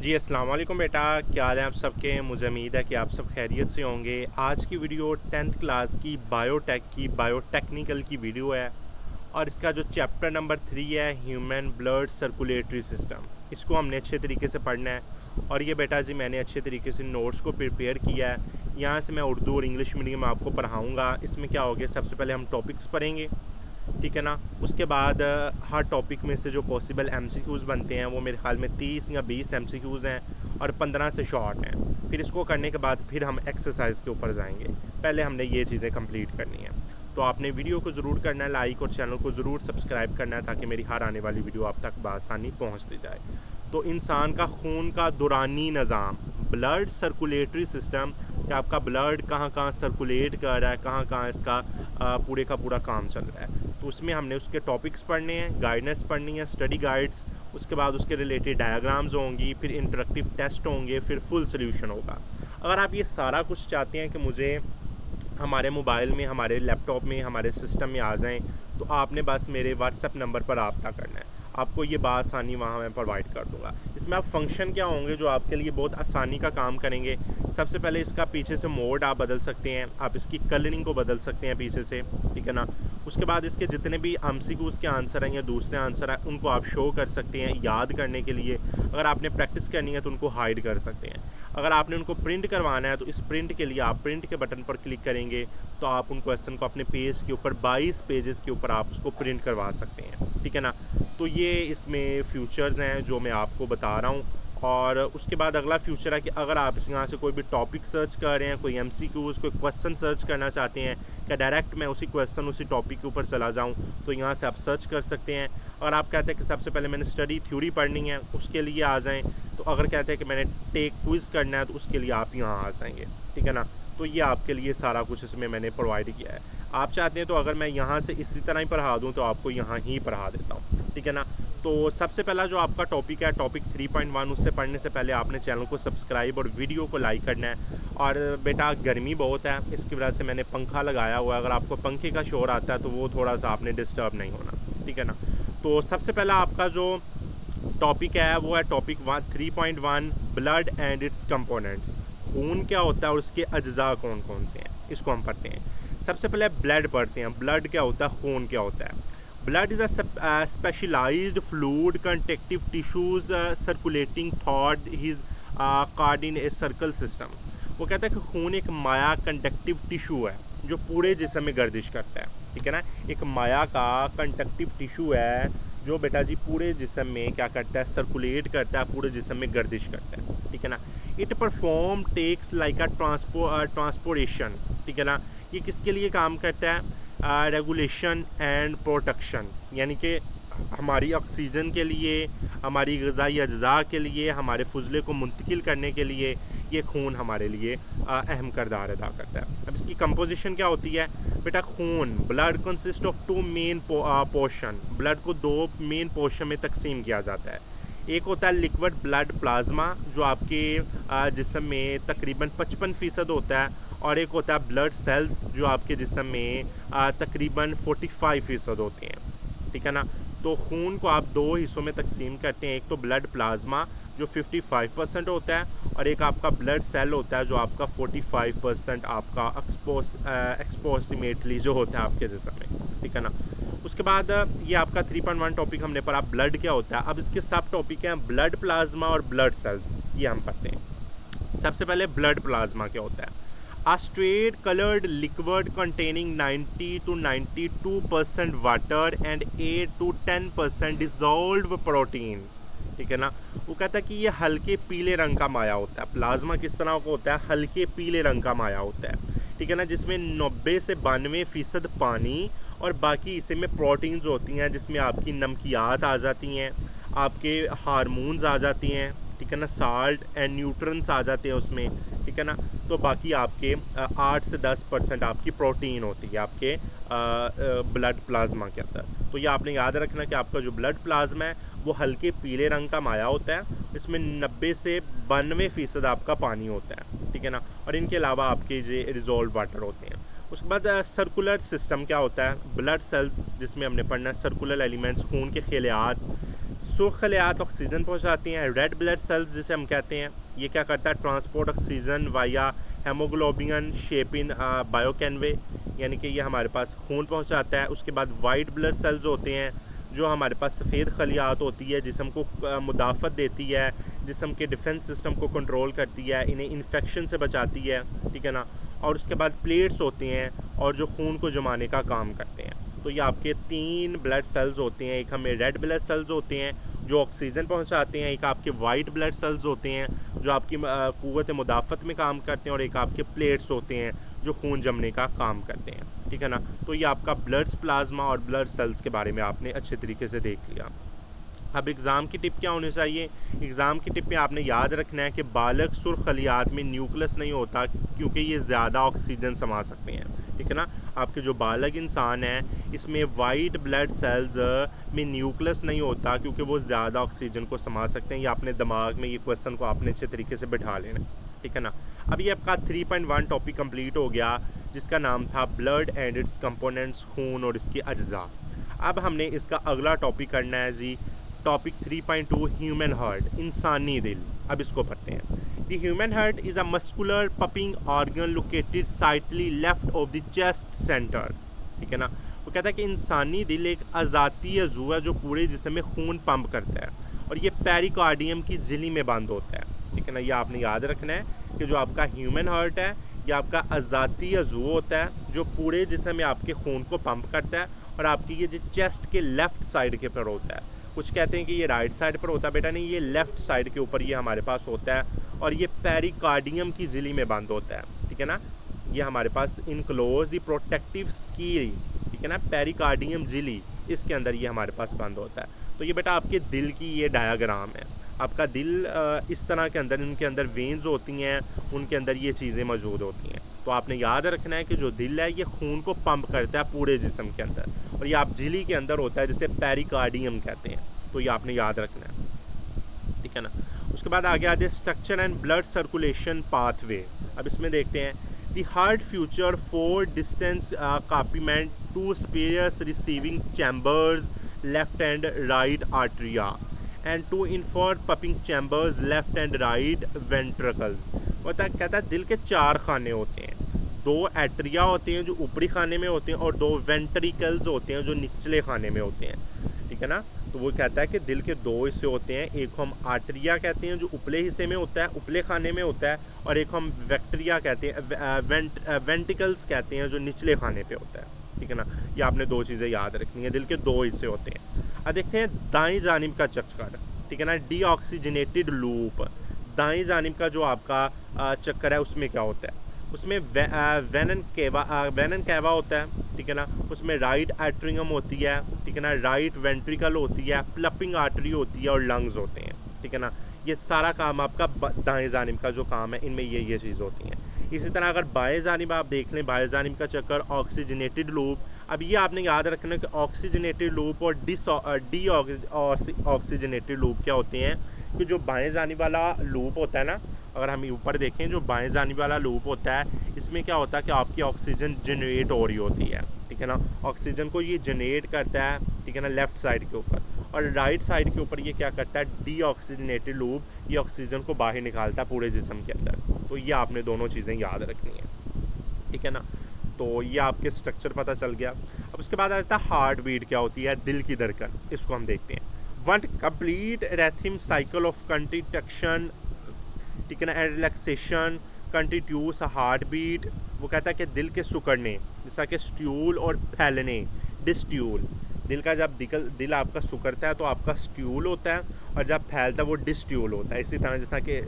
जी अस्सलाम वालेकुम बेटा, क्या हाल है आप सबके। मुझे उम्मीद है कि आप सब खैरियत से होंगे। आज की वीडियो 10th क्लास की बायोटेक्निकल की वीडियो है और इसका जो चैप्टर नंबर 3 है ह्यूमन ब्लड सर्कुलेटरी सिस्टम, इसको हमने अच्छे तरीके से पढ़ना है। और ये बेटा जी मैंने अच्छे तरीके से नोट्स को प्रिपेयर किया है। यहाँ से मैं उर्दू और इंग्लिश मीडियम में आपको पढ़ाऊँगा। इसमें क्या होगा, सबसे पहले हम टॉपिक्स पढ़ेंगे, ठीक है ना। उसके बाद हर टॉपिक में से जो पॉसिबल एमसीक्यूज़ बनते हैं वो मेरे ख्याल में 30 या 20 एमसीक्यूज़ हैं और 15 से शॉर्ट हैं। फिर इसको करने के बाद फिर हम एक्सरसाइज के ऊपर जाएंगे। पहले हमने ये चीज़ें कंप्लीट करनी है। तो आपने वीडियो को ज़रूर करना है लाइक और चैनल को ज़रूर सब्सक्राइब करना है ताकि मेरी हर आने वाली वीडियो आप तक बआसानी पहुँचती जाए। तो इंसान का खून का दौरानी निज़ाम, ब्लड सर्कुलेटरी सिस्टम, कि आपका ब्लड कहाँ कहाँ सर्कुलेट कर रहा है, कहाँ कहाँ इसका पूरे का पूरा काम चल रहा है। तो उसमें हमने उसके टॉपिक्स पढ़ने हैं, गाइडेंस पढ़नी है, स्टडी गाइड्स, उसके बाद उसके रिलेटेड डायग्राम्स होंगी, फिर इंटरेक्टिव टेस्ट होंगे, फिर फुल सोल्यूशन होगा। अगर आप ये सारा कुछ चाहते हैं कि मुझे हमारे मोबाइल में, हमारे लैपटॉप में, हमारे सिस्टम में आ जाएं, तो आपने बस मेरे व्हाट्सएप नंबर पर रब्ता करना है। आपको ये बासानी वहाँ मैं प्रोवाइड कर दूँगा। इसमें आप फंक्शन क्या होंगे जो आपके लिए बहुत आसानी का काम करेंगे। सबसे पहले इसका पीछे से मोड आप बदल सकते हैं, आप इसकी कलरिंग को बदल सकते हैं पीछे से, ठीक है ना। उसके बाद इसके जितने भी एमसीक्यूज़ के आंसर हैं या दूसरे आंसर हैं उनको आप शो कर सकते हैं याद करने के लिए। अगर आपने प्रैक्टिस करनी है तो उनको हाइड कर सकते हैं। अगर आपने उनको प्रिंट करवाना है तो इस प्रिंट के लिए आप प्रिंट के बटन पर क्लिक करेंगे तो आप उन क्वेश्चन को अपने पेज के ऊपर 22 पेजेस के ऊपर आप उसको प्रिंट करवा सकते हैं, ठीक है ना। तो ये इसमें फ्यूचर्स हैं जो मैं आपको बता रहा हूँ। और उसके बाद अगला फ्यूचर है कि अगर आप यहाँ से कोई भी टॉपिक सर्च कर रहे हैं, कोई एमसीक्यूज़, कोई क्वेश्चन सर्च करना चाहते हैं, क्या डायरेक्ट मैं उसी क्वेश्चन उसी टॉपिक के ऊपर चला जाऊँ, तो यहाँ से आप सर्च कर सकते हैं। अगर आप कहते हैं कि सबसे पहले मैंने स्टडी थ्योरी पढ़नी है, उसके लिए आ जाएँ, तो अगर कहते हैं कि मैंने टेक क्विज़ करना है तो उसके लिए आप यहाँ आ जाएंगे, ठीक है ना। तो ये आपके लिए सारा कुछ इसमें मैंने प्रोवाइड किया है। आप चाहते हैं तो अगर मैं यहाँ से इसी तरह ही पढ़ा दूँ तो आपको यहाँ ही पढ़ा देता हूँ, ठीक है ना। तो सबसे पहला जो आपका टॉपिक है, टॉपिक 3.1, उससे पढ़ने से पहले आपने चैनल को सब्सक्राइब और वीडियो को लाइक करना है। और बेटा गर्मी बहुत है, इसकी वजह से मैंने पंखा लगाया हुआ है। अगर आपको पंखे का शोर आता है तो वो थोड़ा सा आपने डिस्टर्ब नहीं होना, ठीक है ना। तो सबसे पहला आपका जो टॉपिक है वो है topic 3.1, blood and it's components. खून क्या होता है और उसके अज्जा कौन कौन से हैं, इसको हम पढ़ते हैं। सबसे पहले ब्लड पढ़ते हैं। ब्लड क्या होता है, खून क्या होता है। Blood is a specialised fluid connective tissues circulating thought his card in a circle system. वो कहता है कि खून एक माया कंडक्टिव टिश्यू है जो पूरे जिस्म में गर्दिश करता है, ठीक है ना। एक माया का कंडक्टिव टिश्यू है जो बेटा जी पूरे जिस्म में क्या करता है, सर्कुलेट करता है, पूरे जिस्म में गर्दिश करता है, ठीक है ना। It perform takes like a transportation, ठीक है ना। ये किसके लिए काम करता है, रेगुलेशन एंड प्रोटेक्शन, यानी कि हमारी ऑक्सीजन के लिए, हमारी ग़िज़ाई अज्जा के लिए, हमारे फुजले को मुंतकिल करने के लिए ये खून हमारे लिए अहम किरदार अदा करता है। अब इसकी कंपोजिशन क्या होती है बेटा। खून, blood consist of 2 main portion. Blood को 2 मेन पोर्शन में तकसीम किया जाता है। एक होता है लिक्विड ब्लड प्लाज्मा जो आपके जिस्म में तकरीबन 55% होता है, और एक होता है ब्लड सेल्स जो आपके जिस्म में तकरीबन 45% होते हैं, ठीक है ना। तो खून को आप 2 हिस्सों में तकसीम करते हैं। एक तो ब्लड प्लाज्मा जो 55% होता है, और एक आपका ब्लड सेल होता है जो आपका 45% आपका एक्सपोसिमेटली जो होता है आपके जिस्म में, ठीक है ना। उसके बाद ये आपका 3.1 टॉपिक हमने पढ़ा ब्लड क्या होता है। अब इसके सब टॉपिक हैं ब्लड प्लाज्मा और ब्लड सेल्स, ये हम पढ़ते हैं। सबसे पहले ब्लड प्लाज्मा क्या होता है। A straight colored liquid containing 90 to 92% water and 8 to 10% dissolved protein, ठीक है ना। वो कहता है कि ये हल्के पीले रंग का माया होता है। प्लाज्मा किस तरह का होता है, हल्के पीले रंग का माया होता है, ठीक है ना, जिसमें 90 से 92% पानी और बाकी हिस्से में प्रोटीन्स होती हैं, जिसमें आपकी नमकियात आ जाती हैं, आपके हार्मोन्स आ जाती हैं, ठीक है ना, साल्ट एंड न्यूट्रंस आ जाते हैं उसमें, ठीक है ना। तो बाकी आपके 8 से 10% आपकी प्रोटीन होती है आपके ब्लड प्लाज्मा के अंदर। तो ये आपने याद रखना कि आपका जो ब्लड प्लाज्मा है वो हल्के पीले रंग का माया होता है, इसमें 90 से 92% आपका पानी होता है, ठीक है ना। और इनके अलावा आपके जो रिजॉल्व वाटर होते हैं। उसके बाद सर्कुलर सिस्टम क्या होता है। ब्लड सेल्स जिसमें हमने पढ़ना है सर्कुलर एलिमेंट्स, खून के खलियात, सुर्ख खलियात ऑक्सीजन पहुंचाती हैं। रेड ब्लड सेल्स जिसे हम कहते हैं, ये क्या करता है, ट्रांसपोर्ट ऑक्सीजन वाया हेमोग्लोबिन शेपिन बायोकैनवे, यानी कि ये हमारे पास खून पहुंचाता है। उसके बाद वाइट ब्लड सेल्स होते हैं जो हमारे पास सफ़ेद खलियात होती है, जिस्म को मुदाफ़त देती है, जिस्म के डिफेंस सिस्टम को कंट्रोल करती है, इन्हें इन्फेक्शन से बचाती है, ठीक है ना। और उसके बाद प्लेट्स होते हैं और जो खून को जमाने का काम करते हैं। तो ये आपके 3 ब्लड सेल्स होते हैं। एक हमें रेड ब्लड सेल्स होते हैं जो ऑक्सीजन पहुंचाते हैं, एक आपके वाइट ब्लड सेल्स होते हैं जो आपकी क़ुव्वत मुदाफ़त में काम करते हैं, और एक आपके प्लेट्स होते हैं जो खून जमने का काम करते हैं, ठीक है ना। तो ये आपका ब्लड प्लाज्मा और ब्लड सेल्स के बारे में आपने अच्छे तरीके से देख लिया। अब एग्ज़ाम की टिप क्या होनी चाहिए? एग्ज़ाम की टिप में आपने याद रखना है कि बालक सुर्ख खलियात में न्यूक्लियस नहीं होता, क्योंकि ये ज़्यादा ऑक्सीजन समा सकते हैं, ठीक है ना। आपके जो बालग इंसान है इसमें वाइट ब्लड सेल्स में न्यूक्लियस नहीं होता, क्योंकि वो ज़्यादा ऑक्सीजन को समा सकते हैं। ये अपने दिमाग में ये क्वेश्चन को आपने अच्छे तरीके से बिठा लेना, ठीक है ना। अब ये आपका 3.1 टॉपिक कंप्लीट हो गया, जिसका नाम था ब्लड एंड इट्स कंपोनेंट्स, खून और इसके अज्जा। अब हमने इसका अगला टॉपिक करना है जी, टॉपिक 3.2 ह्यूमन हार्ट, इंसानी दिल। अब इसको पढ़ते हैं। The human heart is a muscular pumping organ located slightly left of the chest centre, ठीक है ना। वो कहता है कि इंसानी दिल एक अज़ाती अज़ू है जो पूरे जिस्म में खून पंप करता है, और ये पेरिकार्डियम की झिल्ली में बंद होता है, ठीक है ना। ये आपने याद रखना है कि जो आपका ह्यूमन हार्ट है ये आपका अज़ाती अज़ू होता है जो पूरे जिस्म में आपके खून को पंप करता है, और आपकी ये जो चेस्ट के लेफ़्ट साइड के पर होता है। कुछ कहते हैं कि ये राइट साइड पर होता है, बेटा नहीं, ये लेफ़्ट साइड के ऊपर ये हमारे पास होता है, और ये पेरिकार्डियम की झिल्ली में बंद होता है, ठीक है ना। ये हमारे पास इनक्लोज द प्रोटेक्टिव स्कील, ठीक है ना, पेरिकार्डियम झिल्ली, इसके अंदर ये हमारे पास बंद होता है। तो ये बेटा आपके दिल की ये डायग्राम है। आपका दिल इस तरह के अंदर, इनके अंदर वेन्स होती हैं, उनके अंदर ये चीज़ें मौजूद होती हैं। तो आपने याद रखना है कि जो दिल है ये खून को पंप करता है पूरे जिस्म के अंदर, और ये आप झिल्ली के अंदर होता है जिसे पेरिकार्डियम कहते हैं। तो ये आपने याद रखना है, ठीक है ना। उसके बाद आगे आते हैं structure and blood circulation pathway. अब इसमें देखते हैं the heart future 4 distance complement 2 spares receiving chambers left and right atria and 2 inferior pumping chambers left and right ventricles. कहता है दिल के 4 खाने होते हैं, 2 एट्रिया होते हैं जो ऊपरी खाने में होते हैं, और 2 वेंट्रिकल्स होते हैं जो निचले खाने में होते हैं, ठीक है ना। तो वो कहता है कि दिल के 2 हिस्से होते हैं, एक हम आर्टरिया कहते हैं जो उपले हिस्से में होता है, उपले खाने में होता है, और एक हम वेक्ट्रिया कहते हैं, वेंट्रिकल्स कहते हैं जो निचले खाने पे होता है, ठीक है ना। ये आपने 2 चीज़ें याद रखनी है। दिल के 2 हिस्से होते हैं। अब देखते हैं दाईं जानिब का चक्कर, ठीक है ना, डीऑक्सीजनेटेड लूप। दाईं जानिब का जो आपका चक्कर है उसमें क्या होता है, उसमें वेनन कैवा होता है, ठीक है ना। उसमें राइट एट्रियम होती है, ठीक है ना, राइट वेंट्रिकल होती है, प्लपिंग आर्टरी होती है, और लंग्स होते हैं, ठीक है ना। ये सारा काम आपका दाएं जानिब का जो काम है इनमें ये चीज़ होती हैं। इसी तरह अगर बाएं जानिब आप देख लें, बाएं जानिब का चक्कर ऑक्सीजनेटेड लूप। अब ये आपने याद रखना कि ऑक्सीजनेटेड लूप और डी ऑक्सीजनेटेड लूप क्या होते हैं, कि जो बाएं जानिब वाला लूप होता है ना, अगर हम ऊपर देखें जो बाएं जानिब वाला लूप होता है, इसमें क्या होता है कि आपकी ऑक्सीजन जनरेट हो रही होती है, ठीक है ना। ऑक्सीजन को ये जनरेट करता है, ठीक है ना, लेफ़्ट साइड के ऊपर, और राइट साइड के ऊपर ये क्या करता है, डी ऑक्सीजनेटेड लूप, ये ऑक्सीजन को बाहर निकालता है पूरे जिस्म के अंदर। तो ये आपने दोनों चीज़ें याद रखनी है, ठीक है ना। तो ये आपके स्ट्रक्चर पता चल गया। अब उसके बाद आता है हार्ट बीट क्या होती है, दिल की धड़कन। इसको हम देखते हैं। One complete rhythm cycle of contraction, ठीक है ना, and relaxation continuous heart beat. वो कहता है कि दिल के सुकड़ने, जैसा कि स्ट्यूल और फैलने, डिस्ट्यूल। दिल का जब दिल आपका सुकड़ता है तो आपका स्ट्यूल होता है, और जब फैलता है वो डिस्ट्यूल होता है। इसी तरह जैसा कि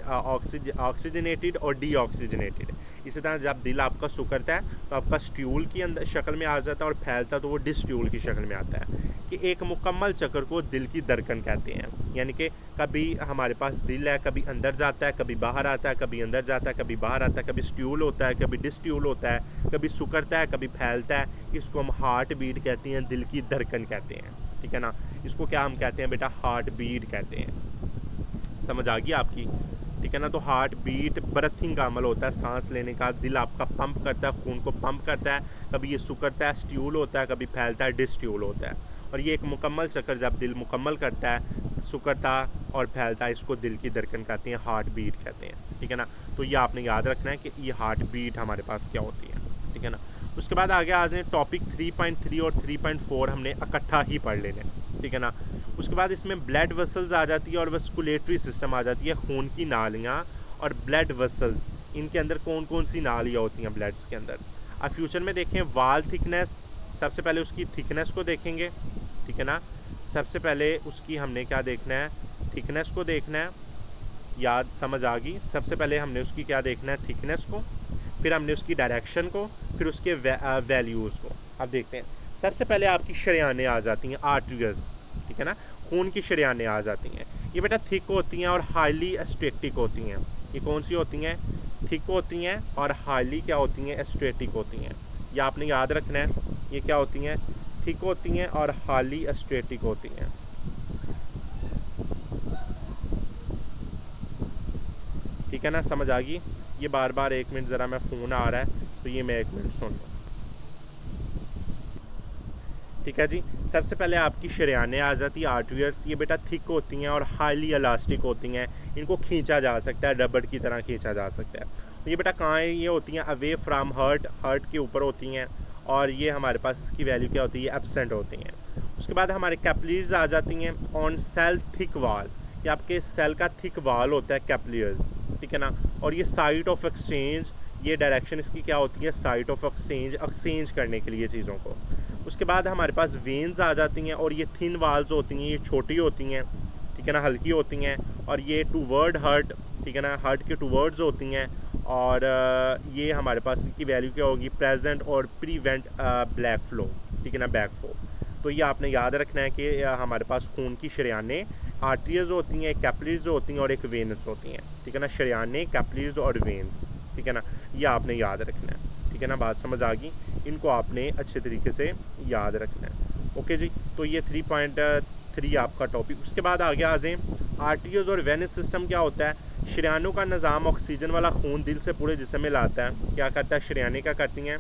ऑक्सीजनेटेड और डी ऑक्सीजनेटेड। इसी तरह जब दिल आपका सुकड़ता है तो आपका स्ट्यूल की अंदर शक्ल में आ जाता है, और फैलता है तो वो डिस्ट्यूल की शक्ल में आता है। कि एक मुकम्मल चक्कर को दिल की धड़कन कहते हैं। यानी कि कभी हमारे पास दिल है, कभी अंदर जाता है, कभी बाहर आता है, कभी अंदर जाता है, कभी बाहर आता है, कभी स्ट्यूल होता है, कभी डिस्ट्यूल होता है, कभी सुकड़ता है, कभी फैलता है। इसको हम हार्ट बीट कहते हैं, दिल की धड़कन कहते हैं, ठीक है ना। इसको क्या हम कहते हैं बेटा, हार्ट बीट कहते हैं। समझ आ गई आपकी, ठीक है ना। तो हार्ट बीट ब्रीथिंग का अमल होता है, सांस लेने का। दिल आपका पंप करता है, खून को पंप करता है, कभी ये सुकड़ता है, स्ट्यूल होता है, कभी फैलता है, डिस्ट्यूल होता है। और ये एक मुकम्मल चक्कर जब दिल मुकम्मल करता है सुकड़ता और फैलता, इसको दिल की धड़कन कहते हैं, हार्ट बीट कहते हैं, ठीक है ना। तो ये आपने याद रखना है कि ये हार्ट बीट हमारे पास क्या होती है, ठीक है ना। उसके बाद आगे आ जाए टॉपिक 3.3 और 3.4 हमने इकट्ठा ही पढ़ लेने, ठीक है ना। उसके बाद इसमें ब्लड वेसल्स आ जाती है और वस्कुलेटरी सिस्टम आ जाती है, खून की नालियाँ और ब्लड वेसल्स, इनके अंदर कौन कौन सी नालियाँ होती हैं ब्लड्स के अंदर। अब फ्यूचर में देखें वाल थिकनेस, सबसे पहले उसकी थिकनेस को देखेंगे, ठीक है ना। सबसे पहले उसकी हमने क्या देखना है, थिकनेस को देखना है, याद समझ आ गई। सबसे पहले हमने उसकी क्या देखना है, थिकनेस को, फिर हमने उसकी डायरेक्शन को, फिर उसके वैल्यूज़ को। अब देखते हैं, सबसे पहले आपकी शरियानें आ जाती हैं, आर्टरीज, ठीक है ना, खून की शरियानें आ जाती हैं। ये बेटा थिक होती हैं और हाईली एस्ट्रेटिक होती हैं। ये कौन सी होती हैं, थिक होती हैं और हाईली क्या होती हैं, एस्ट्रेटिक होती हैं। ये आपने याद रखना है, ये क्या होती हैं, थिक होती हैं और हाईली एस्ट्रेटिक होती हैं, ठीक है ना, समझ आ गई। ये बार बार 1 मिनट ज़रा मैं फ़ोन आ रहा है तो ये मैं 1 मिनट सुन लूँ, ठीक है जी। सबसे पहले आपकी शरियानें आ जाती है, आर्टरियर्स। ये बेटा थिक होती हैं और हाईली इलास्टिक होती हैं, इनको खींचा जा सकता है, रबड़ की तरह खींचा जा सकता है। तो ये बेटा कहाँ है, ये होती हैं अवे फ्राम हार्ट, हार्ट के ऊपर होती हैं, और ये हमारे पास इसकी वैल्यू क्या होती है, एब्सेंट होती हैं। उसके बाद हमारे कैपिलरीज आ जाती हैं ऑन सेल थिक वाल, ये आपके सेल का थिक वाल होता है कैपिलरीज, ठीक है ना। और ये साइट ऑफ एक्सचेंज, ये डायरेक्शन इसकी क्या होती है, साइट ऑफ एक्सचेंज, एक्सचेंज करने के लिए चीज़ों को। उसके बाद हमारे पास वेन्स आ जाती हैं और ये थिन वाल्स होती हैं, ये छोटी होती हैं, ठीक है ना, हल्की होती हैं, और ये टूवर्ड हार्ट, ठीक है ना, हार्ट के टूवर्ड्स होती हैं। और ये हमारे पास इसकी वैल्यू क्या होगी, प्रेजेंट और प्रीवेंट ब्लैक फ्लो, ठीक है ना, बैक फ्लो। तो ये आपने याद रखना है कि हमारे पास खून की शरियानें आर्टरीज होती हैं, कैपिलरीज होती हैं और एक वेन्स होती हैं, ठीक है ना, शरियानें, कैपिलरीज और वेन्स, ठीक है ना, ये आपने याद रखना है, ठीक है ना। बात समझ आ गई, इनको आपने अच्छे तरीके से याद रखना है, ओके जी। तो ये 3.3 आपका टॉपिक। उसके बाद आगे आ जाएँ, आर्टरीज और वेनस सिस्टम क्या होता है, शरियानों का निज़ाम ऑक्सीजन वाला खून दिल से पूरे जिस्म में लाता है। क्या करता है, शरियानें क्या करती हैं,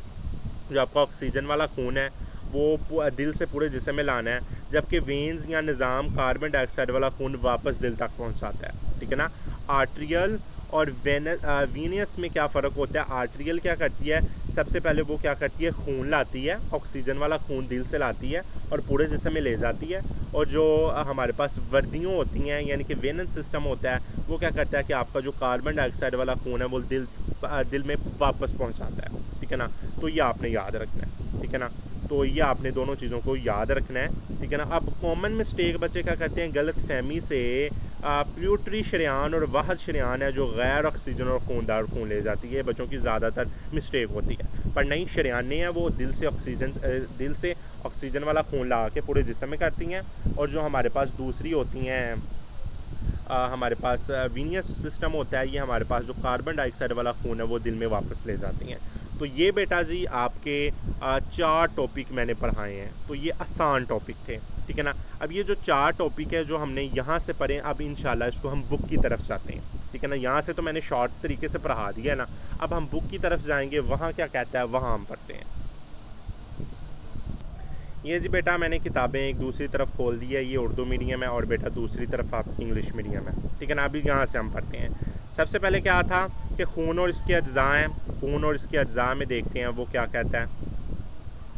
जो आपका ऑक्सीजन वाला खून है वो दिल से पूरे जिस्म में लाना है, जबकि वेन्स या निज़ाम कार्बन डाइऑक्साइड वाला खून वापस दिल तक पहुंचाता है, ठीक है ना। आर्ट्रियल और वीनियस में क्या फ़र्क होता है, आर्ट्रियल क्या करती है, सबसे पहले वो क्या करती है, खून लाती है, ऑक्सीजन वाला खून दिल से लाती है और पूरे जिस्म में ले जाती है। और जो हमारे पास वर्दियों होती हैं, यानी कि वेनस सिस्टम होता है, वो क्या करता है कि आपका जो कार्बन डाइऑक्साइड वाला खून है वो दिल में वापस पहुंचाता है, ठीक है ना। तो ये आपने याद रखना है, ठीक है ना। तो ये आपने दोनों चीज़ों को याद रखना है, ठीक है ना। अब कॉमन मिस्टेक बच्चे क्या करते हैं, गलत फहमी से प्यूटरी शरियान और वाहद शरियान है जो गैर ऑक्सीजन और खूनदार खून ले जाती है, बच्चों की ज़्यादातर मिस्टेक होती है। पर नहीं, शरियानें हैं वो दिल से ऑक्सीजन वाला खून ला के पूरे जिस्म में करती हैं, और जो हमारे पास दूसरी होती हैं, हमारे पास वीनियस सिस्टम होता है, ये हमारे पास जो कार्बन डाइऑक्साइड वाला खून है वो दिल में वापस ले जाती हैं। तो ये बेटा जी आपके 4 टॉपिक मैंने पढ़ाए हैं, तो ये आसान टॉपिक थे, ठीक है ना। अब ये जो 4 टॉपिक है जो हमने यहाँ से पढ़े, अब इंशाल्लाह इसको हम बुक की तरफ जाते हैं, ठीक है ना। यहाँ से तो मैंने शॉर्ट तरीके से पढ़ा दिया है ना, अब हम बुक की तरफ जाएंगे, वहाँ क्या कहता है वहाँ हम पढ़ते हैं। ये जी बेटा मैंने किताबें एक दूसरी तरफ खोल दी है, ये उर्दू मीडियम है और बेटा दूसरी तरफ आपकी इंग्लिश मीडियम है, ठीक है ना। अभी यहाँ से हम पढ़ते हैं। सबसे पहले क्या था कि खून और इसके अज्जा हैं, खून और इसके अज्जा में देखते हैं वो क्या कहता है,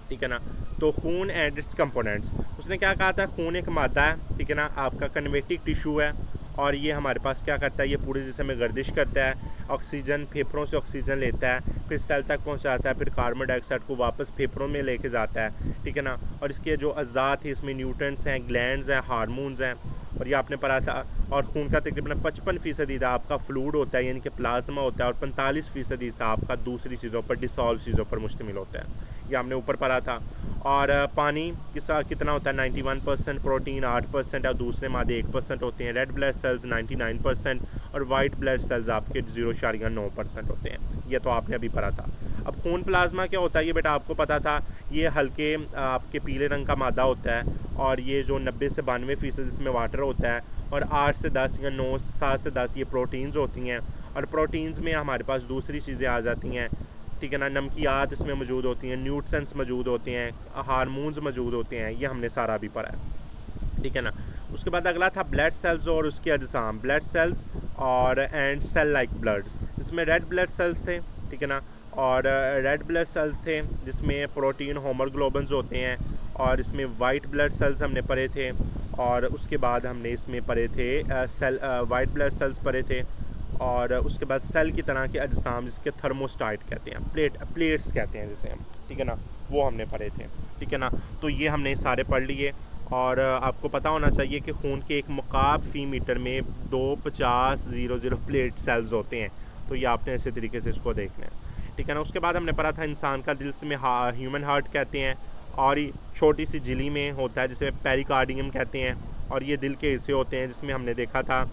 ठीक है ना। तो खून एंड इट्स कंपोनेंट्स, उसने क्या कहा था, खून एक मादा है, ठीक है ना, आपका कन्वेक्टिव टिश्यू है, और ये हमारे पास क्या करता है, ये पूरे जिस्म में गर्दिश करता है, ऑक्सीजन फेफड़ों से ऑक्सीजन लेता है, फिर सेल तक पहुंचाता है, फिर कार्बन डाइऑक्साइड को वापस फेफड़ों में लेके जाता है, ठीक है ना। और इसके जो अज़ा थे इसमें न्यूट्रंस हैं, ग्लैंड्स हैं, हार्मोन्स हैं, और ये आपने पढ़ा था। और खून का तकरीबन 55% आपका फ्लूइड होता है, यानी कि प्लाज्मा होता है, और 45% आपका दूसरी चीज़ों पर, डिसॉल्व चीज़ों पर मुश्तमिल होता है, ये हमने ऊपर पढ़ा था। और पानी कितना होता है, 91%, प्रोटीन 8% और दूसरे मादे 1% होते हैं, रेड ब्लड सेल्स 99% और वाइट ब्लड सेल्स आपके 0.9% होते हैं, ये तो आपने अभी पढ़ा था। अब खून प्लाज्मा क्या होता है, ये बेटा आपको पता था, ये हल्के आपके पीले रंग का मादा होता है, और ये जो 90 से 92% इसमें वाटर होता है, और 8 से 10 या 9 7 से 10 ये प्रोटीन्स होती हैं, और प्रोटीन्स में हमारे पास दूसरी चीज़ें आ जाती हैं, ठीक है ना, नमकियात इसमें मौजूद होती हैं, न्यूट्रिएंट्स मौजूद होते हैं, हार्मोन्स मौजूद होते हैं, ये हमने सारा भी पढ़ा है, ठीक है ना। उसके बाद अगला था ब्लड सेल्स और उसके अजसाम, ब्लड सेल्स और एंड सेल लाइक ब्लड्स। इसमें रेड ब्लड सेल्स थे, ठीक है ना, और रेड ब्लड सेल्स थे जिसमें प्रोटीन होमोग्लोबिन्स होते हैं, और इसमें वाइट ब्लड सेल्स हमने पढ़े थे, और उसके बाद हमने इसमें पढ़े थे सेल वाइट ब्लड सेल्स पढ़े थे, और उसके बाद सेल की तरह के अजसाम जिसके थर्मोस्टाट कहते हैं, प्लेट्स कहते हैं जिसे हम, ठीक है ना, वो हमने पढ़े थे, ठीक है ना। तो ये हमने सारे पढ़ लिए। और आपको पता होना चाहिए कि खून के एक मुकाब फी मीटर में 250,000 प्लेट सेल्स होते हैं। तो ये आपने ऐसे तरीके से इसको देखना है, ठीक है ना। उसके बाद हमने पढ़ा था इंसान का दिल में ह्यूमन हार्ट कहते हैं, और ये छोटी सी झिल्ली में होता है जिसे पेरिकार्डियम कहते हैं, और ये दिल के हिस्से होते हैं जिसमें हमने देखा था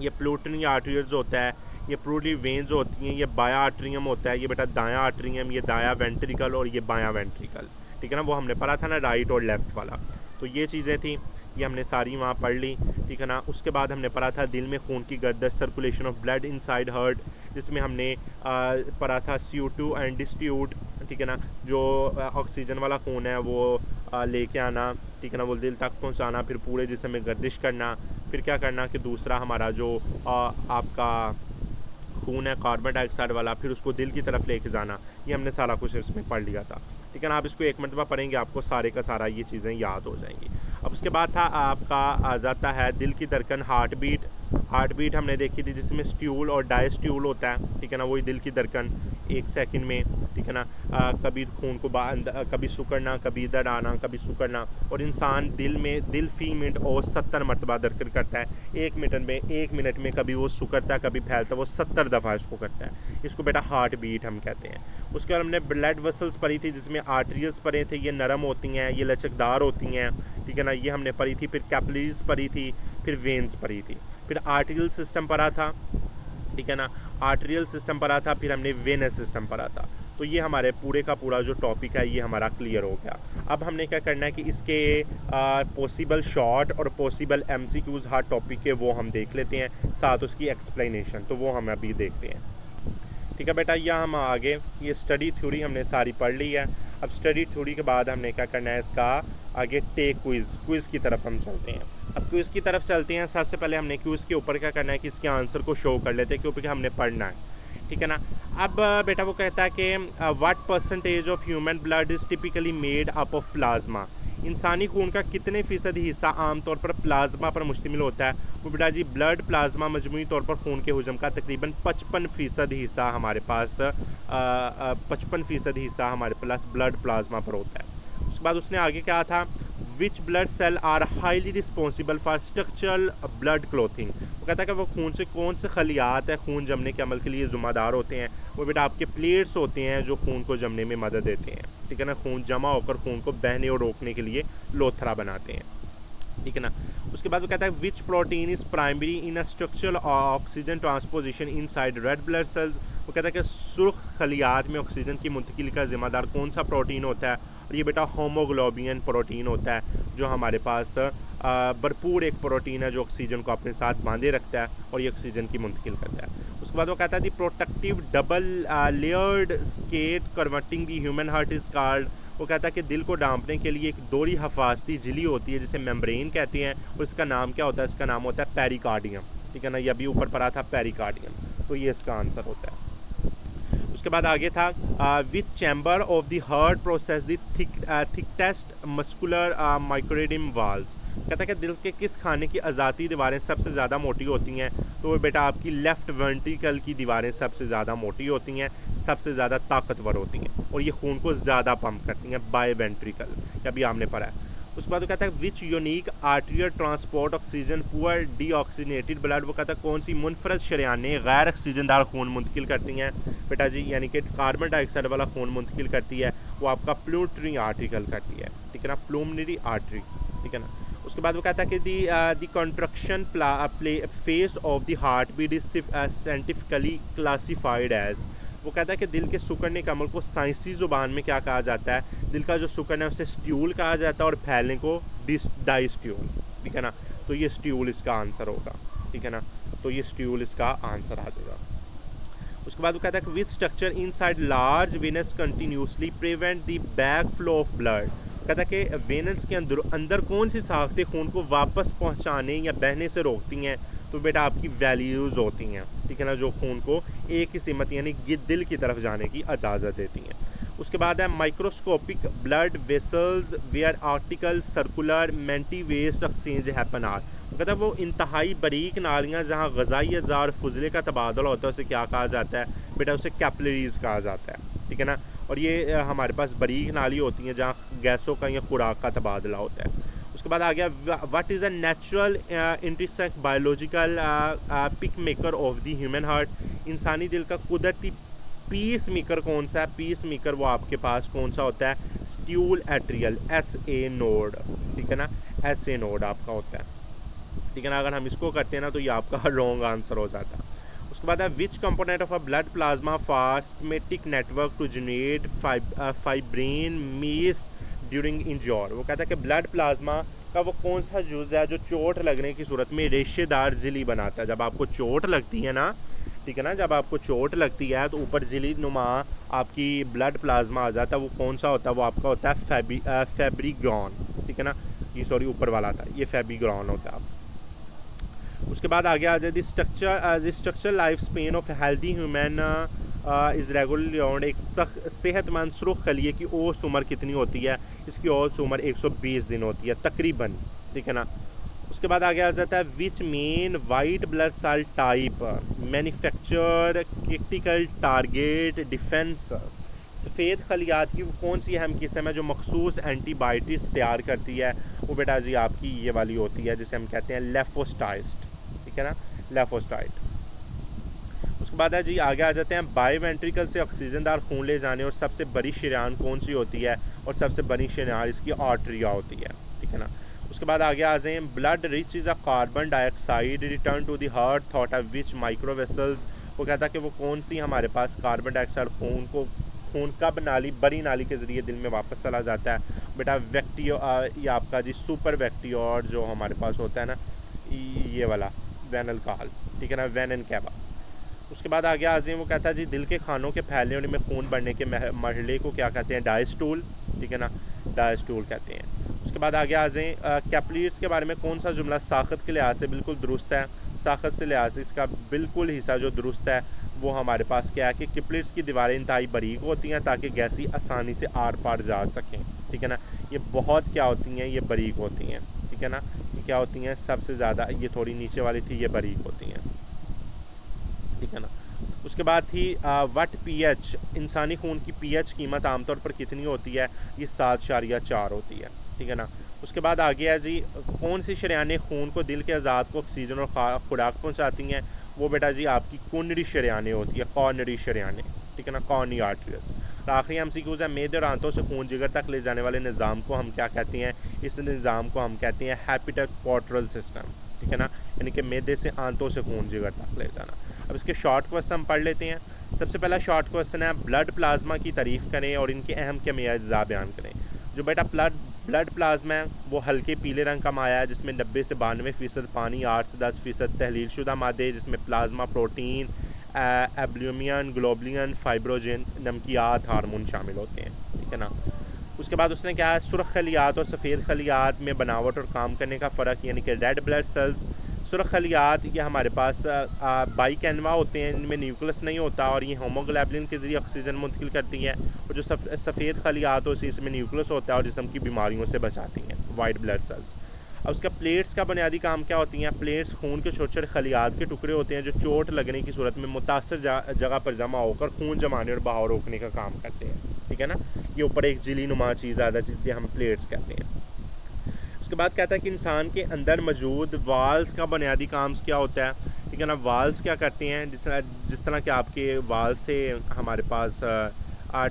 ये प्लूटनी आर्टरीज होता है, ये प्रूडी वेन्स होती हैं, ये बाया आर्ट्रियम होता है, ये बेटा दायां आर्ट्रियम, ये दाया वेंट्रिकल और ये बायां वेंट्रिकल, ठीक है ना। वो हमने पढ़ा था ना, राइट और लेफ़्ट वाला। तो ये चीज़ें थी, ये हमने सारी वहाँ पढ़ ली, ठीक है ना। उसके बाद हमने पढ़ा था दिल में खून की गर्दश, circulation of blood inside heart, जिसमें हमने पढ़ा था CO2 एंड डिस्ट्यूट, ठीक है ना, जो ऑक्सीजन वाला खून है वो लेके आना, ठीक है ना, वो दिल तक पहुँचाना, फिर पूरे जिस्म में गर्दिश करना, फिर क्या करना कि दूसरा हमारा जो आपका खून है कार्बन डाइऑक्साइड वाला, फिर उसको दिल की तरफ लेके जाना। ये हमने सारा कुछ इसमें पढ़ लिया था, ठीक है ना। आप इसको एक मरतबा पढ़ेंगे आपको सारे का सारा ये चीज़ें याद हो जाएंगी। अब उसके बाद था आपका आ जाता है दिल की धड़कन, हार्ट बीट हमने देखी थी जिसमें स्ट्यूल और डायस्ट्यूल होता है, ठीक है ना। वही दिल की धड़कन 1 सेकंड में, ठीक है ना, कभी खून को कभी सुकड़ना, कभी इधर आना, कभी सुकड़ना, और इंसान दिल फी मिनट और 70 मरतबा धड़कन करता है। 1 मिनट में कभी वो सुकड़ता है, कभी फैलता है, वो 70 दफ़ा इसको करता है। इसको बेटा हार्ट बीट हम कहते हैं। उसके बाद हमने ब्लड वेसल्स पढ़ी थी जिसमें आर्टरीज पढ़े थे, ये नरम होती हैं, ये लचकदार होती हैं, ठीक है ना, ये हमने पढ़ी थी। फिर कैपिलरीज पढ़ी थी, फिर वेन्स पढ़ी थी, फिर आर्टरियल सिस्टम पढ़ा था, ठीक है ना, आर्टरियल सिस्टम पढ़ा था, फिर हमने वेनस सिस्टम पढ़ा था। तो ये हमारे पूरे का पूरा जो टॉपिक है ये हमारा क्लियर हो गया। अब हमने क्या करना है कि इसके पॉसिबल शॉर्ट और पॉसिबल MCQs हर टॉपिक के वो हम देख लेते हैं, साथ उसकी एक्सप्लेनेशन, तो वो हम अभी देखते हैं, ठीक है बेटा। यह हम आगे ये स्टडी थ्योरी हमने सारी पढ़ ली है। अब स्टडी थ्योरी के बाद हमने क्या करना है, इसका आगे टेक क्विज़ की तरफ हम चलते हैं। अब क्विज़ की तरफ चलते हैं। सबसे पहले हमने क्विज़ के ऊपर क्या करना है कि इसके आंसर को शो कर लेते हैं, क्योंकि हमने पढ़ना है, ठीक है ना। अब बेटा वो कहता है कि what percentage of human blood is typically made up of plasma. इंसानी खून का कितने फ़ीसदी हिस्सा आमतौर पर प्लाज्मा पर मुश्तमिल होता है। वो बेटा जी ब्लड प्लाज्मा मजमूई तौर पर खून के हुजम का तकरीबन 55% हिस्सा हमारे पास 55% हिस्सा हमारे पास ब्लड प्लाज्मा पर होता है। उसके बाद उसने आगे कहा था which blood cell are highly responsible for structural blood clotting. वो कहता है कि वो खून से कौन से खलियात है खून जमने के अमल के लिए ज़िम्मेदार होते हैं। वो बेटा आपके प्लेट्स होते हैं जो खून को जमने में मदद देते हैं, ठीक है ना। खून जमा होकर खून को बहने और रोकने के लिए लोथरा बनाते हैं, ठीक है ना। उसके बाद वो कहता है विच protein is primary in a structural oxygen transposition inside red blood cells. वो कहता है कि सुर्ख खलियात में ऑक्सीजन की मुंतकिली का ज़िम्मेदार कौन सा प्रोटीन होता है, और ये बेटा होमोग्लोबिन प्रोटीन होता है, जो हमारे पास भरपूर एक प्रोटीन है जो ऑक्सीजन को अपने साथ बांधे रखता है और ये ऑक्सीजन की मुंतकिल करता है। उसके बाद वो कहता है the protective double layered skate converting the human heart is called. वो कहता है कि दिल को ढांपने के लिए एक दोहरी हफाजती झिल्ली होती है जिसे मेम्ब्रेन कहते हैं, और इसका नाम क्या होता है, इसका नाम होता है पेरिकार्डियम, ठीक है ना। ये अभी ऊपर पढ़ा था पेरिकार्डियम, तो ये इसका आंसर होता है। उसके बाद आगे था which chamber of the heart process the thickest muscular myocardium walls. कहता है कि दिल के किस खाने की अजाती दीवारें सबसे ज़्यादा मोटी होती हैं। तो वो बेटा आपकी लेफ़्ट वेंट्रिकल की दीवारें सबसे ज़्यादा मोटी होती हैं, सबसे ज़्यादा ताकतवर होती हैं, और ये खून को ज़्यादा पंप करती हैं, बाय वेंट्रिकल, अभी आपने पढ़ा है। उसके बाद वो कहता है which unique arterial transport oxygen poor deoxygenated blood. वो कहता है कौन सी मुनफरद शरियानें गैर ऑक्सीजनदार खून मुंतकिल करती हैं बेटा जी, यानी कि कार्बन डाइऑक्साइड वाला खून मुंतकिल करती है, वो आपका प्लूटरी आर्टिकल करती है, ठीक है ना, प्लूमनरी आर्टरी, ठीक है ना। उसके बाद वो कहता है कि the contraction phase of the heart beat is scientifically classified as. वो कहता है कि दिल के सुकड़ने के अमल को साइंसी ज़ुबान में क्या कहा जाता है, दिल का जो सुकड़ना है उसे स्ट्यूल कहा जाता है, और फैलने को डाइस्ट्यूल, ठीक है ना। तो ये स्ट्यूल इसका आंसर होगा, ठीक है ना, तो ये स्ट्यूल इसका आंसर आ जाएगा। उसके बाद वो कहता है कि which structure inside large veins continuously prevent the back flow of blood. कहता है कि वेनस के अंदर कौन सी साख्तें खून को वापस पहुंचाने या बहने से रोकती हैं, तो बेटा आपकी वैल्यूज़ होती हैं, ठीक है ना, जो खून को एक ही सिमत यानी दिल की तरफ जाने की इजाज़त देती हैं। उसके बाद है microscopic blood vessels where article circular many waste exchange happen are. कहता है वो इंतहाई बारीक नालियाँ जहाँ ग़ज़ाई अज़ा और फजले का तबादला होता है उसे क्या कहा जाता है बेटा, उसे कैपिलरीज़ कहा जाता है, ठीक है ना। और ये हमारे पास बारीक नाली होती हैं जहाँ गैसों का या खुराक का तबादला होता है। उसके बाद आ गया what is a natural intersect biological pacemaker of the human heart. इंसानी दिल का कुदरती पीस मेकर कौन सा है? पीस मेकर वो आपके पास कौन सा होता है? स्ट्यूल एट्रियल SA नोड, ठीक है ना, SA नोड आपका होता है, ठीक है ना। अगर हम इसको करते हैं ना तो ये आपका रॉन्ग आंसर हो जाता है। उसके बाद है which component of a blood plasma plasmatic network to generate fibrin mesh during injury. वो कहता है कि ब्लड प्लाज्मा का वो कौन सा जुज़ है जो चोट लगने की सूरत में रेशेदार झिल्ली बनाता है। जब आपको चोट लगती है ना, ठीक है ना, जब आपको चोट लगती है तो ऊपर झिल्ली नुमा आपकी ब्लड प्लाज्मा आ जाता है। वो कौन सा होता है? वो आपका होता है फैब्रिग्रॉन, ठीक है ना, ये सॉरी ऊपर वाला था, ये फैब्रिग्रॉन होता है। उसके बाद आगे आ जाए the structure life span of healthy human is regularly around. एक सेहतमंद सुर्ख खलिए की औसत उम्र कितनी होती है? इसकी औसत उम्र 120 दिन होती है तकरीबन, ठीक है ना। उसके बाद आगे आ जाता है which main white blood cell type manufacture critical target defence. सफ़ेद खलियात की वो कौन सी अहम किस्म है जो मखसूस एंटीबायोटिक्स तैयार करती है? वो बेटा जी आपकी ये वाली होती है जिसे हम कहते हैं लेफोस्टाइस्ट, ठीक है ना, लेफोस्टाइट। उसके बाद है जी आगे आ जाते हैं बायोवेंट्रिकल से ऑक्सीजनदार खून ले जाने और सबसे बड़ी शरीयान कौन सी होती है? और सबसे बड़ी शरीयान इसकी आर्टरिया होती है, ठीक है ना। उसके बाद आगे आ जाएँ blood rich is a carbon dioxide return to the heart thought of which micro vessels. वो कहता है कि वो कौन सी हमारे पास कार्बन डाइऑक्साइड खून कब नाली बड़ी नाली के ज़रिए दिल में वापस चला जाता है? बेटा वेक्टियो ये आपका जी सुपर वेक्टियोर जो हमारे पास होता है ना, ये वाला वेनल काल, ठीक है ना, वेनन कैवा। उसके बाद आगे आ जाए वो कहता है जी दिल के खानों के फैलने में खून बढ़ने के मरहले को क्या कहते हैं? डायस्टूल, ठीक है ना, डायस्टूल कहते हैं। उसके बाद आगे आ जाएँ कैपिलरीज के बारे में कौन सा जुमला साख्त के लिहाज से बिल्कुल दुरुस्त है? साख्त से लिहाज से इसका बिल्कुल हिस्सा जो दुरुस्त है वो हमारे पास क्या है कि कैपिलरीज की दीवारें इंतहाई बारीक होती हैं ताकि गैसी आसानी से आर पार जा सकें, ठीक है ना। ये बहुत क्या होती हैं? ये बारीक होती हैं, ठीक है ना। ये क्या होती हैं? सबसे ज़्यादा ये थोड़ी नीचे वाली थी, ये बारीक होती हैं, ठीक है ना। उसके बाद थी वट पीएच। इंसानी खून की पीएच कीमत आमतौर पर कितनी होती है? ये 7.4 होती है, ठीक है ना। उसके बाद आगे है जी कौन सी शरेयानें खून को दिल के अज़ाद को ऑक्सीजन और खुराक पहुँचाती हैं? वो बेटा जी आपकी कॉर्नरी शरेयानें होती है, कॉर्नरी शरेयानें, ठीक है ना, कॉर्नी आर्टरीज। और आखिरी MCQs है मेदे और आंतों से खून जिगर तक ले जाने वाले निज़ाम को हम क्या कहते हैं? इस निज़ाम को हम कहते हैं हेपेटिक पोर्टल सिस्टम, ठीक है ना, यानी कि मैदे से आंतों से खून जिगर तक ले जाना। अब इसके शॉर्ट क्वेश्चन हम पढ़ लेते हैं। सबसे पहला शॉर्ट क्वेश्चन है ब्लड प्लाज्मा की तारीफ़ करें और इनके अहम केमियाई अज्जा बयान करें। जो बेटा ब्लड प्लाज्मा है वो हल्के पीले रंग का माया है जिसमें 90 से 92% पानी, 8 से 10% तहलील शुदा मादे जिसमें plasma protein, albumin, globulin, fibrinogen, नमकियात, हार्मोन शामिल होते हैं, ठीक है ना। उसके बाद उसने क्या है सुर्ख खलियात और सफ़ेद खलियात में बनावट और काम करने का फ़र्क, यानी कि रेड ब्लड सेल्स। सुर्ख खलियात ये हमारे पास बाइकैनवा होते हैं, इनमें न्यूक्लियस नहीं होता और ये होमोग्लोबुलिन के ज़रिए ऑक्सीजन मुंतकिल करती हैं। और जो सफ़ेद खलियात होती है इसमें न्यूक्लियस होता है और जिस्म की बीमारियों से बचाती हैं, वाइट ब्लड सेल्स। अब उसका प्लेट्स का बुनियादी काम क्या होती हैं? प्लेट्स खून के छोटे छोटे खलियात के टुकड़े होते हैं जो चोट लगने की सूरत में मुतासर जगह पर जमा होकर खून जमाने और बहाव रोकने का काम करते हैं, ठीक है ना। ये ऊपर एक झिल्ली नुमा चीज़ आता है जिसे हम प्लेट्स कहते हैं। उसके बाद कहता है कि इंसान के अंदर मौजूद वाल्स का बुनियादी काम क्या होता है, ठीक है ना। वाल्स क्या करते हैं? जिस तरह के आपके वाल्स से हमारे पास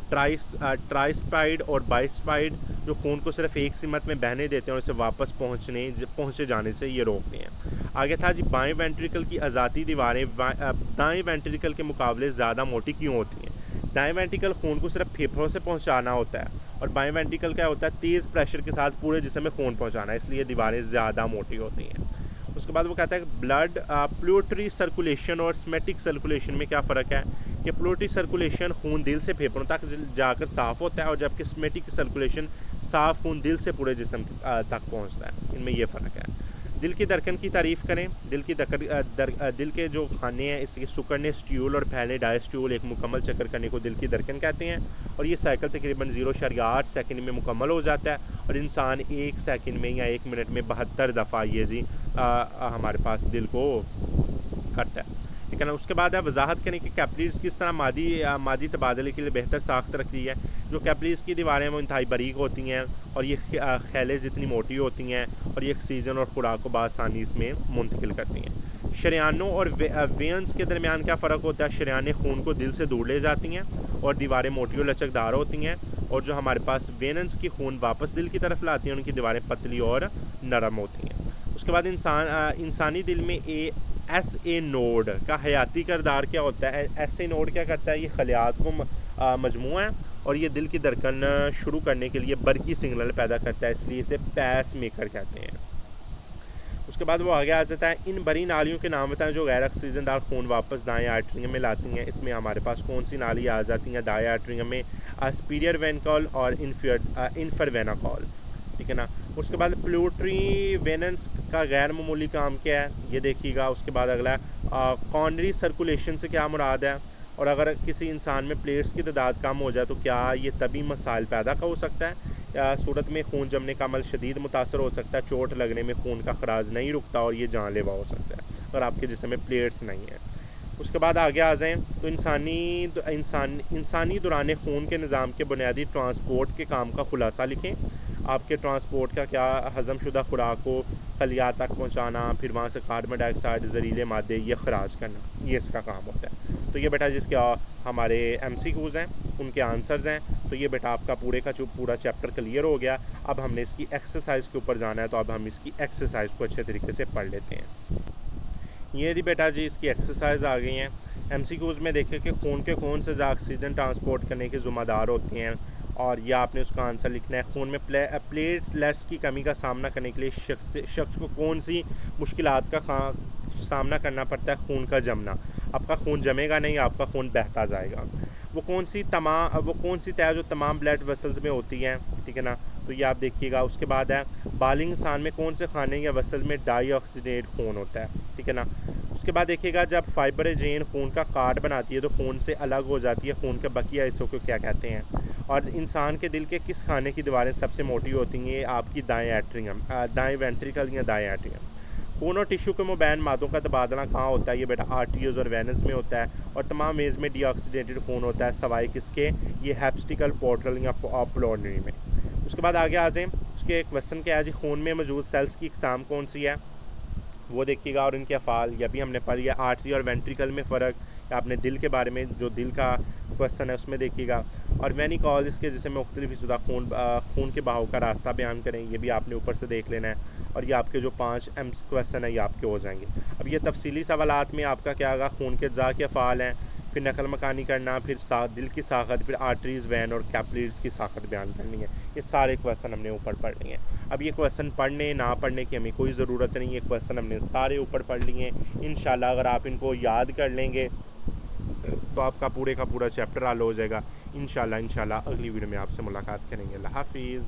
ट्राइस्पाइड और बाइस्पाइड जो खून को सिर्फ एक सिमत में बहने देते हैं और इसे वापस पहुँचे जाने से ये रोकते हैं। आगे था जी बाएं वेंट्रिकल की आज़ादी दीवारें दाएं वेंट्रिकल के मुकाबले ज़्यादा मोटी क्यों होती हैं? दाएं वेंट्रिकल खून को सिर्फ फेफड़ों से पहुंचाना होता है और बाएं वेंट्रिकल क्या होता है? तेज़ प्रेशर के साथ पूरे जिस्म में खून पहुंचाना, इसलिए दीवारें ज़्यादा मोटी होती हैं। उसके बाद वो कहता है ब्लड प्लूटरी सर्कुलेशन और स्मेटिक सर्कुलेशन में क्या फ़र्क है? कि प्लूटरी सर्कुलेशन खून दिल से फेफड़ों तक जाकर साफ़ होता है और जबकि स्मेटिक सर्कुलेशन साफ़ खून दिल से पूरे जिस्म तक पहुँचता है। इनमें ये फ़र्क है। दिल की धड़कन की तारीफ़ करें। दिल के जो खाने हैं, इसके सिकुड़ने, स्ट्यूल और फैलने, डायस्ट्यूल, एक मुकम्मल चक्कर करने को दिल की धड़कन कहते हैं। और ये साइकिल तकरीबन 0.8 सेकंड में मुकम्मल हो जाता है और इंसान 1 सेकंड में या 1 मिनट में 72 दफ़ा ये हमारे पास दिल को करता है। ठीक है ना। उसके बाद आप वजाहत करें कि कैपिलरीज़ किस तरह मादी तबादले के लिए बेहतर साख्त रखती है। जो कैपिलरीज़ की दीवारें वो इंतहाई बारीक होती हैं और ये खैलें जितनी मोटी होती हैं और ये ऑक्सीजन और खुराक को बआसानी इसमें मुंतकिल करती हैं। शरियानों और वेन्स के दरमियान क्या फ़र्क होता है? शरियानें खून को दिल से दूर ले जाती हैं और दीवारें मोटी और लचकदार होती हैं, और जो हमारे पास वेन्स की खून वापस दिल की तरफ लाती हैं, उनकी दीवारें पतली और नरम होती हैं। उसके बाद इंसानी दिल में SA नोड का हयाती किरदार क्या होता है? SA नोड क्या करता है? ये खलियात को मजमुआ है और ये दिल की धड़कन शुरू करने के लिए बरकी सिग्नल पैदा करता है, इसलिए इसे पैस मेकर कहते हैं। उसके बाद वो आगे आ जाता है, इन बड़ी नालियों के नाम बताएं जो गैर ऑक्सीजनदार खून वापस दाएं आर्टरियम में लाती हैं। इसमें हमारे पास कौन सी नाली आ जाती हैं दाएं आर्टरियम में? सुपीरियर वेन कॉल और इन्फर वेना कॉल। ठीक है ना। उसके बाद प्लूटरी वेनेंस का गैर मामूली काम क्या है, ये देखिएगा। उसके बाद अगला कॉर्नरी सर्कुलेशन से क्या मुराद है, और अगर किसी इंसान में प्लेट्स की तादाद कम हो जाए तो क्या ये तभी मसाइल पैदा हो सकता है? सूरत में खून जमने का अमल शदीद मुतासर हो सकता है, चोट लगने में खून का खराज नहीं रुकता और ये जानलेवा हो सकता है अगर आपके जिस्म में प्लेट्स नहीं है। उसके बाद आगे आ जाएँ तो इंसानी दौरान खून के निज़ाम के बुनियादी ट्रांसपोर्ट के काम का खुलासा लिखें। आपके ट्रांसपोर्ट का क्या? हज़म शुदा खुराक को खलियात तक पहुंचाना, फिर वहाँ से कार्बन डाइऑक्साइड, जहरीले मादे ये खराज करना, ये इसका काम होता है। तो ये बेटा जिसके हमारे MCQs हैं उनके आंसर्स हैं। तो ये बेटा आपका पूरे का पूरा चैप्टर क्लियर हो गया। अब हमने इसकी एक्सरसाइज के ऊपर जाना है, तो अब हम इसकी एक्सरसाइज को अच्छे तरीके से पढ़ लेते हैं। ये बेटा जी इसकी एक्सरसाइज आ गई हैं। MCQs में देखें कि खून के कौन से ऑक्सीजन ट्रांसपोर्ट करने के ज़िम्मेदार होते हैं, और यह आपने उसका आंसर लिखना है। खून में प्लेटलेट्स की कमी का सामना करने के लिए शख्स को कौन सी मुश्किलात का सामना करना पड़ता है? खून का जमना। आपका खून जमेगा नहीं, आपका खून बहता जाएगा। वो कौन सी तय जो तमाम ब्लड वेसल्स में होती हैं? ठीक है ना। तो ये आप देखिएगा। उसके बाद है बालिग इंसान में कौन से खाने या वेसल में डाईऑक्सीनेट खून होता है? ठीक है ना। उसके बाद देखिएगा जब फाइब्रोजेन खून का कार्ड बनाती है तो खून से अलग हो जाती है, खून के बकिया हिस्सों को क्या कहते हैं? और इंसान के दिल के किस खाने की दीवारें सबसे मोटी होती हैं? आपकी दाएं वेंट्रिकल या दाएं एट्रियम। खून और टिश्यू के मुबैन मादों का तबादला कहाँ होता है? ये बेटा आर्टरीज और वेनस में होता है, और तमाम वेन्स में डीऑक्सीडेटेड खून होता है सवाए किसके? ये हेप्टिकल पोर्टल या पलोनरी में। उसके बाद आगे आ जाएँ। उसके एक क्वेश्चन क्या है जी, खून में मौजूद सेल्स की इकसाम कौन सी है? वो देखिएगा, और इनके अफ़ाल यह भी हमने पढ़ी है। आर्टरी और वेंट्रिकल में फ़र्क, आपने दिल के बारे में जो दिल का क्वेश्चन है उसमें देखिएगा। और वेनी कॉल इसके जिसमें मुख्तलिफ शुदा खून के बहाव का रास्ता बयान करें, ये भी आपने ऊपर से देख लेना है। और ये आपके जो 5 क्वेश्चन है ये आपके हो जाएंगे। अब ये तफसीली सवालात में आपका क्या होगा? खून के अज़्ज़ा के अफ़ाल हैं, फिर नकल मकानी करना, फिर दिल की साखत, फिर आर्टरीज़, वैन और कैपिलरीज़ की साखत बयान करनी है। ये सारे क्वेश्चन हमने ऊपर पढ़ लिए हैं। अब ये क्वेश्चन पढ़ने ना पढ़ने की हमें कोई ज़रूरत नहीं है, क्वेश्चन हमने सारे ऊपर पढ़ लिए हैं। इंशाल्लाह अगर आप इनको याद कर लेंगे तो आपका पूरे का पूरा चैप्टर हल हो जाएगा। इंशाल्लाह अगली वीडियो में आपसे मुलाकात करेंगे। अल्लाह हाफिज़।